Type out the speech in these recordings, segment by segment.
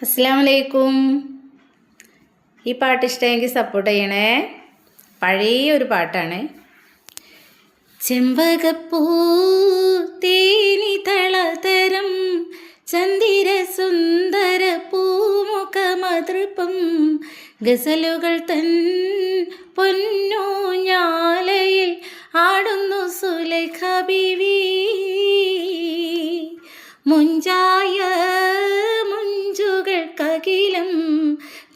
അസ്സലാമു അലൈക്കും. ഈ പാട്ട് ഇഷ്ടമെങ്കിൽ സപ്പോർട്ട് ചെയ്യണേ. പഴയ ഒരു പാട്ടാണ്. ചെമ്പകപ്പൂ തേനി തളതരം ചന്ദിര സുന്ദര പൂമുഖമതൃപ്പം ഗസലുകൾ തൻ പൊന്നു ഞാലയിൽ ആടുന്നു സുലൈഖ ബീവി. മുഞ്ചായ മുഞ്ചുകൾക്കകിലം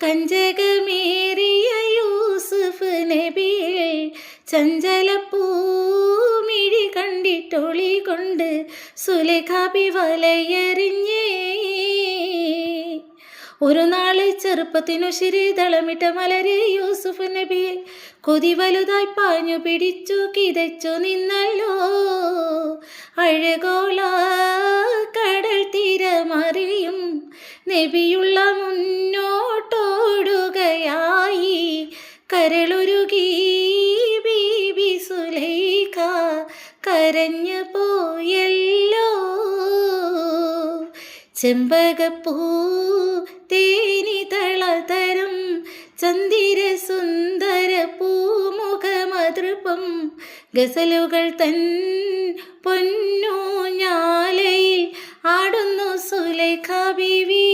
കഞ്ചകമേറിയ യൂസുഫ് നബിയിൽ ചഞ്ചലപ്പൂമിഴി കണ്ടിട്ടൊളി കൊണ്ട് സുലൈഖ ബി വലയെറിഞ്ഞേ. ഒരു നാള് ചെറുപ്പത്തിനു ശിരിതളമിട്ട മലരെ യൂസുഫ് നബിയെ കൊതി വലുതായി പാഞ്ഞു പിടിച്ചു കിതച്ചു നിന്നല്ലോ. അഴകോള കടൽ തീരമറിയും നബിയുള്ള മുന്നോട്ടോടുകയായി. കരളുരുകി ബീബി സുലൈഖ കരഞ്ഞു പോയല്ലോ. ചെമ്പകപ്പൂ തേനി തളതരം ചന്ദിര സുന്ദര പൂമുഖമതൃപ്പം ഗസലുകൾ തൻ പൊന്നു ഞാലയിൽ ആടുന്നു സുലൈഖ ബീവി.